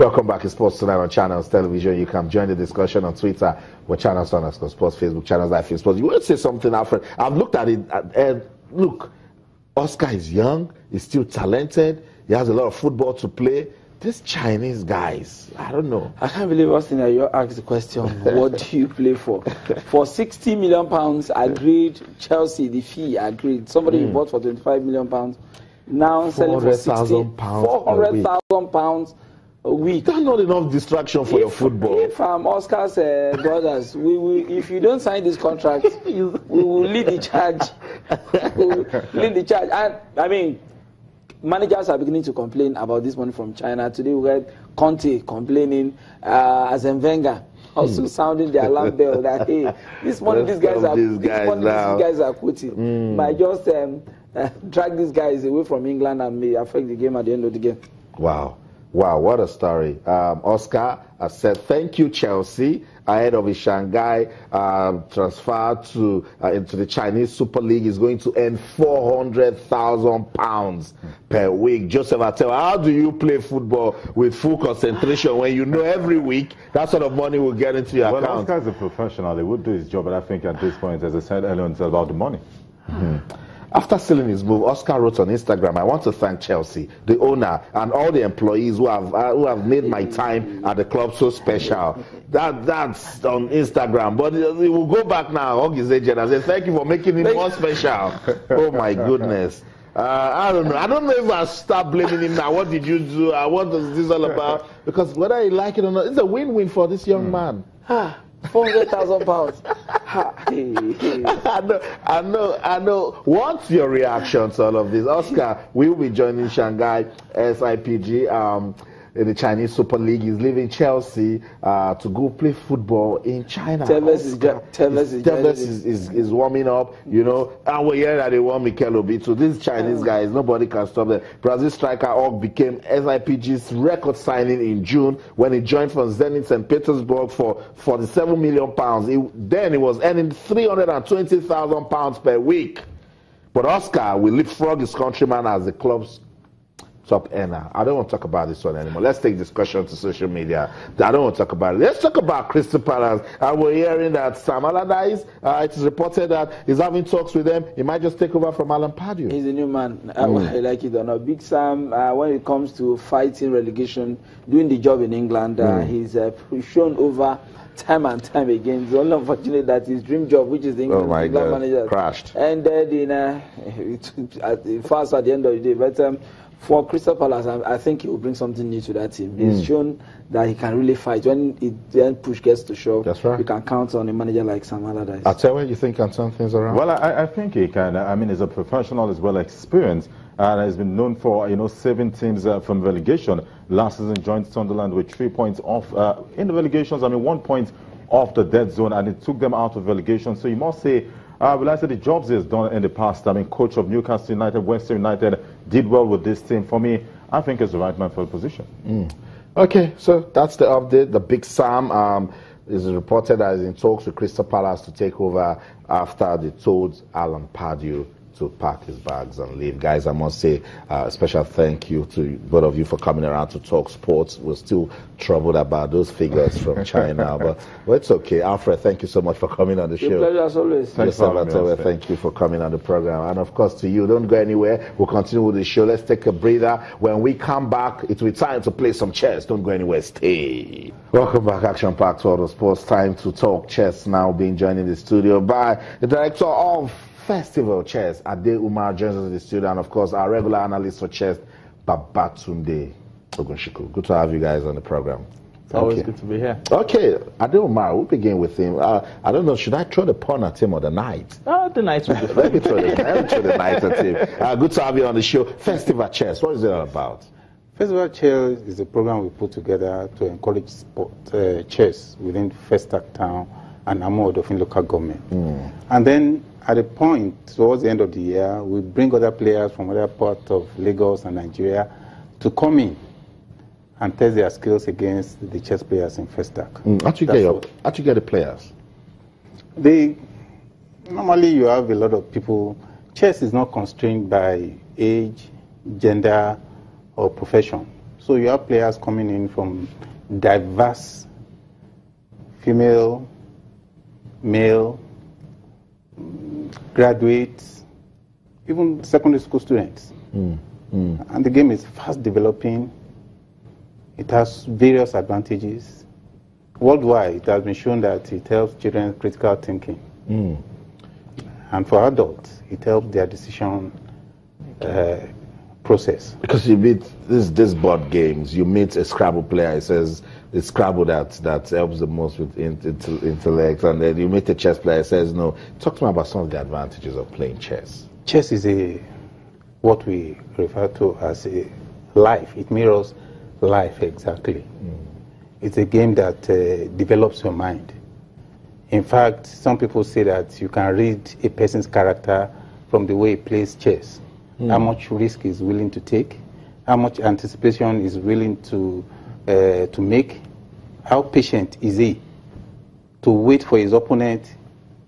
Welcome back to Sports Tonight on Channels Television. You can join the discussion on Twitter with Channels_Sports, Facebook, Channels Life Sports. You want to say something, Alfred? I've looked at it. Look, Oscar is young. He's still talented. He has a lot of football to play. These Chinese guys, I don't know. I can't believe, Austin, that you asked the question, what do you play for? For £60 million, agreed. Chelsea, the fee, agreed. Somebody bought for £25 million. Now selling for £400,000 a week. That's not enough distraction for your football. If Oscar's brothers, if you don't sign this contract, we will lead the charge. We will lead the charge. And I mean, managers are beginning to complain about this money from China. Today we heard Conte complaining, Arsene Wenger also sounding the alarm bell that hey, this money these guys are quoting might just drag these guys away from England and may affect the game at the end of the game. Wow. Wow, what a story. Oscar has said thank you, Chelsea, ahead of his Shanghai transfer to into the Chinese Super League. Is going to earn £400,000 per week. Joseph Attel, how do you play football with full concentration when you know every week that sort of money will get into your account? Well, Oscar is a professional. He would do his job, but I think at this point, as I said earlier, it's about the money. After sealing his move, Oscar wrote on Instagram, I want to thank Chelsea, the owner, and all the employees who have made my time at the club so special. That's on Instagram. But he will go back now, hug his agent, and say, thank you for making it more special. Oh, my goodness. I don't know. I don't know if I start blaming him now. What did you do? What is this all about? Because whether you like it or not, it's a win-win for this young man. £400,000. I know. What's your reaction to all of this? Oscar will be joining Shanghai SIPG in the Chinese Super League. He's leaving Chelsea to go play football in China. Tevez is warming up, you know, and we're hearing that they want Mikel Obi. So these Chinese guys, nobody can stop them. Brazil striker Og became SIPG's record signing in June when he joined from Zenit St. Petersburg for £47 million. Then he was earning £320,000 per week. But Oscar will leapfrog his countryman as the club's top earner. I don't want to talk about this one anymore. Let's take discussion to social media. I don't want to talk about it. Let's talk about Crystal Palace. We're hearing that Sam Allardyce, it is reported that he's having talks with them. He might just take over from Alan Pardew. He's a new man. I like it or not. Big Sam, when it comes to fighting relegation, doing the job in England, he's shown over time and time again. It's only unfortunate that his dream job, which is the England manager, crashed. Ended in fast at the end of the day. But for Crystal Palace, I think he will bring something new to that team. He's shown that he can really fight. When then push gets to shove, that's right. You can count on a manager like Sam Allardyce. I'll tell you think can turn things around? Well, I think he can. I mean, he's a professional as well, experienced, and has been known for, saving teams from relegation. Last season, joined Sunderland with 3 points off in the relegations. 1 point off the dead zone, and it took them out of relegation. So you must say, well, I said the jobs he has done in the past. Coach of Newcastle United, West Ham United, did well with this team. For me, I think he's the right man for the position. Okay, so that's the update. The Big Sam is reported that he's in talks with Crystal Palace to take over after they told Alan Pardew to pack his bags and leave. Guys, I must say a special thank you to both of you for coming around to talk sports. We're still troubled about those figures from China, but it's okay. Alfred, thank you so much for coming on the show. Your pleasure as always. Thank you for coming on the program. And of course to you, don't go anywhere. We'll continue with the show. Let's take a breather. When we come back, it will be time to play some chess. Don't go anywhere. Stay. Welcome back, Action Packed World of Sports. Time to talk chess now, being joined in the studio by the director of Festival Chess, Ade Umar, joins us in the studio, and of course our regular analyst for chess, Babatunde Ogunshiku. Good to have you guys on the program. It's always good to be here. Okay, Ade Umar, we'll begin with him. I don't know, should I throw the pawn at him or the knight? The knight will be fine. Let me throw the knight at him. Good to have you on the show. Festival Chess, what is it all about? Festival Chess is a program we put together to encourage sport chess within Festac Town and Amodofin local government. And then at a point towards the end of the year, we bring other players from other parts of Lagos and Nigeria to come in and test their skills against the chess players in Festac. How'd you get the players? Normally you have a lot of people. Chess is not constrained by age, gender, or profession. So you have players coming in from diverse female, male, graduates, even secondary school students. And the game is fast developing. It has various advantages. Worldwide, it has been shown that it helps children critical thinking. And for adults, it helps their decision process. Because you meet this board games, you meet a Scrabble player, it says it's Scrabble that helps the most with intellect, and then you meet a chess player, it says no. Talk to me about some of the advantages of playing chess. Chess is what we refer to as a life. It mirrors life exactly. It's a game that develops your mind. In fact, some people say that you can read a person's character from the way he plays chess. How much risk he's willing to take, how much anticipation is willing to make, how patient is he to wait for his opponent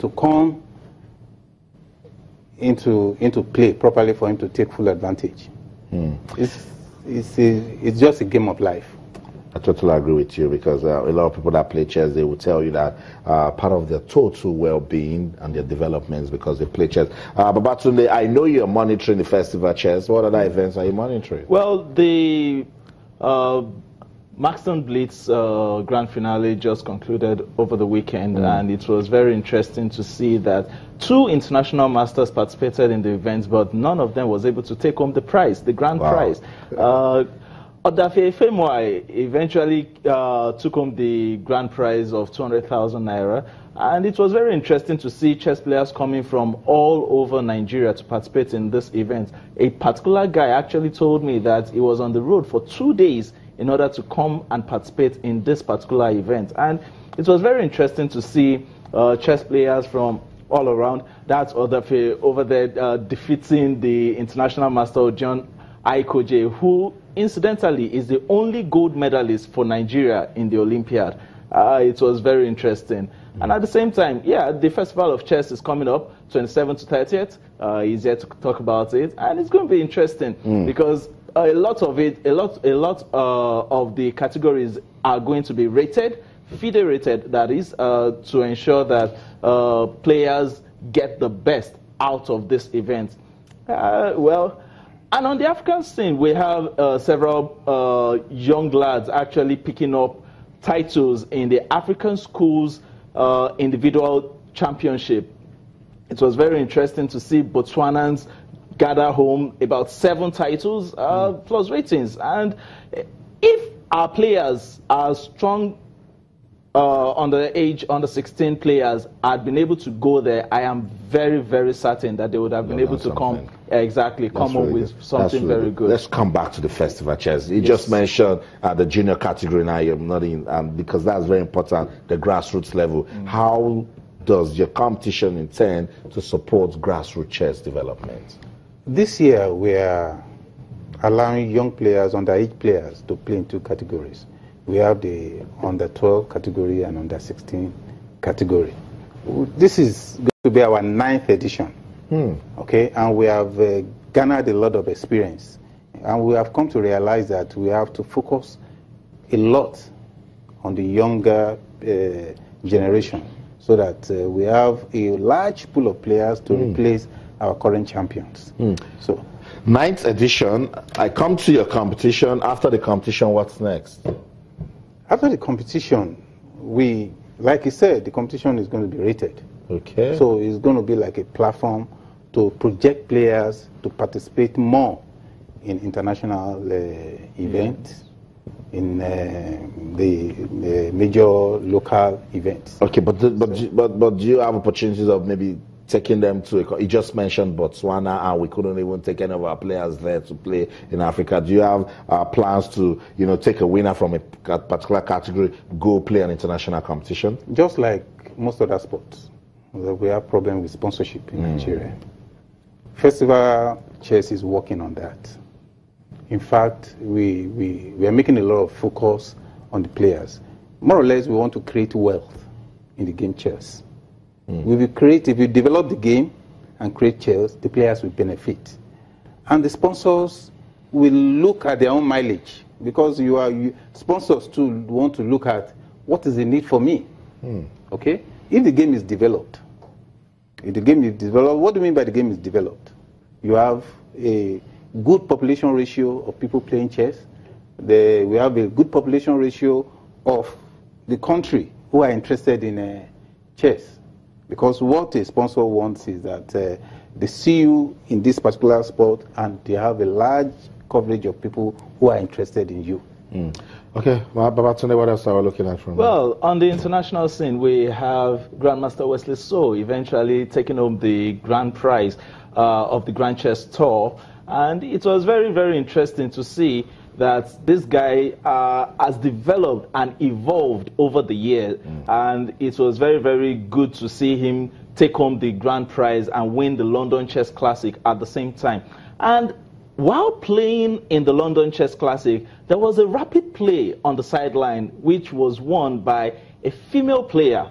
to come into play properly for him to take full advantage. It's just a game of life. I totally agree with you, because a lot of people that play chess, they will tell you that part of their total well-being and their development is because they play chess. Babatunde, I know you're monitoring the festival chess. What other events are you monitoring? Well, the Maxton Blitz grand finale just concluded over the weekend, and it was very interesting to see that 2 international masters participated in the event, but none of them was able to take home the prize, the grand prize. Odafe Efemwai eventually took home the grand prize of 200,000 naira, and it was very interesting to see chess players coming from all over Nigeria to participate in this event. A particular guy actually told me that he was on the road for 2 days in order to come and participate in this particular event, and it was very interesting to see chess players from all around. That's Odafe over there defeating the international master John Aikoje, who incidentally is the only gold medalist for Nigeria in the Olympiad. It was very interesting. And at the same time, yeah, the Festival of Chess is coming up, 27th to 30th. He's here to talk about it, and it's going to be interesting because a lot of the categories are going to be rated, FIDE rated, that is, to ensure that players get the best out of this event. And on the African scene, we have several young lads actually picking up titles in the African Schools Individual Championship. It was very interesting to see Botswanans gather home about 7 titles plus ratings. And if our players are strong under 16 players had been able to go there, I am very, very certain that they would have been able to come up with something very good. Let's come back to the festival chess. You just mentioned the junior category now. You're not in, because that's very important, the grassroots level. How does your competition intend to support grassroots chess development? This year we are allowing young players, underage players, to play in 2 categories. We have the under 12 category and under 16 category. This is going to be our 9th edition. Okay, and we have garnered a lot of experience, and we have come to realize that we have to focus a lot on the younger generation, so that we have a large pool of players to replace our current champions. So, 9th edition. I come to your competition. After the competition, what's next? After the competition, like you said, the competition is going to be rated. Okay. So it's going to be like a platform to project players to participate more in international events, in the major local events. Okay, but do you have opportunities of maybe taking them to you just mentioned Botswana, and we couldn't even take any of our players there to play in Africa. Do you have plans to, take a winner from a particular category, go play an international competition? Just like most other sports, we have problems with sponsorship in Nigeria. Festival Chess is working on that. In fact, we are making a lot of focus on the players. More or less, we want to create wealth in the game chess. We will create, if you develop the game and create chess, the players will benefit. And the sponsors will look at their own mileage, because sponsors too want to look at what is the need for me. Okay, if the game is developed, what do you mean by the game is developed? You have a good population ratio of people playing chess. We have a good population ratio of the country who are interested in chess. Because what a sponsor wants is that they see you in this particular sport and they have a large coverage of people who are interested in you. Okay, well, Babatunde, what else are we looking at from Well, on the international scene, we have Grandmaster Wesley So eventually taking home the grand prize of the Grand Chess Tour. And it was very, very interesting to see that this guy has developed and evolved over the years. And it was very, very good to see him take home the grand prize and win the London Chess Classic at the same time. And while playing in the London Chess Classic, there was a rapid play on the sideline, which was won by a female player.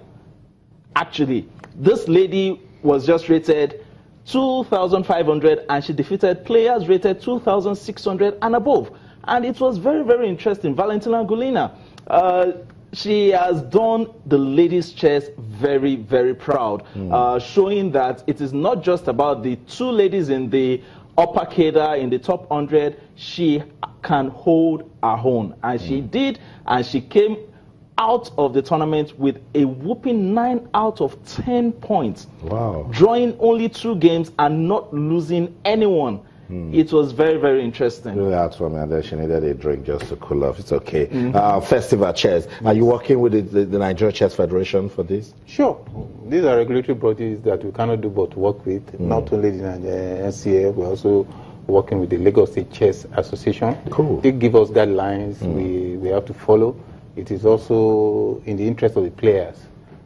Actually, this lady was just rated 2,500 and she defeated players rated 2,600 and above. And it was very, very interesting. Valentina Gulina, she has done the ladies' chess very, very proud, showing that it is not just about the two ladies in the upper cadre, in the top 100. She can hold her own. And she did, and she came out of the tournament with a whooping 9 out of 10 points. Wow. Drawing only 2 games and not losing anyone. It was very, very interesting. Really out for me, and then she needed a drink just to cool off. It's okay. Festival Chess. Are you working with the Nigeria Chess Federation for this? Sure. These are regulatory bodies that we cannot do but work with. Not only the NCF, we're also working with the Lagos State Chess Association. Cool. They give us guidelines we have to follow. It is also in the interest of the players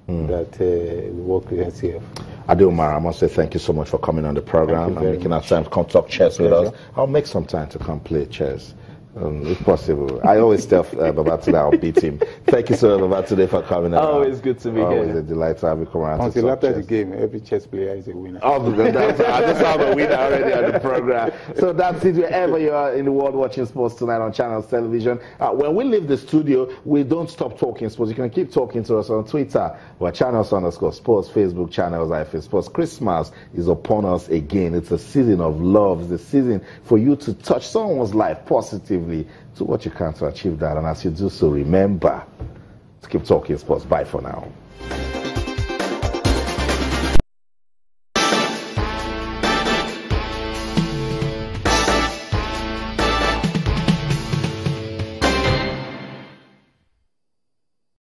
that we work with NCF. Ade Umar, I must say thank you so much for coming on the program and making our time to come talk chess with us. I'll make some time to come play chess. If possible. I always tell Babatunde I'll beat him. Thank you so much, Babatunde, for coming. Always good to be here. Always a delight to have you come around. Until after the game, every chess player is a winner. Oh, I just have a winner already on the program. So that's it. Wherever you are in the world watching sports tonight on Channels Television. When we leave the studio, we don't stop talking sports. You can keep talking to us on Twitter. We're Channels_sports, Facebook Channels Sports. Christmas is upon us again. It's a season of love. It's a season for you to touch someone's life positively. Do what you can to achieve that, and as you do so, remember to keep talking sports. Bye for now.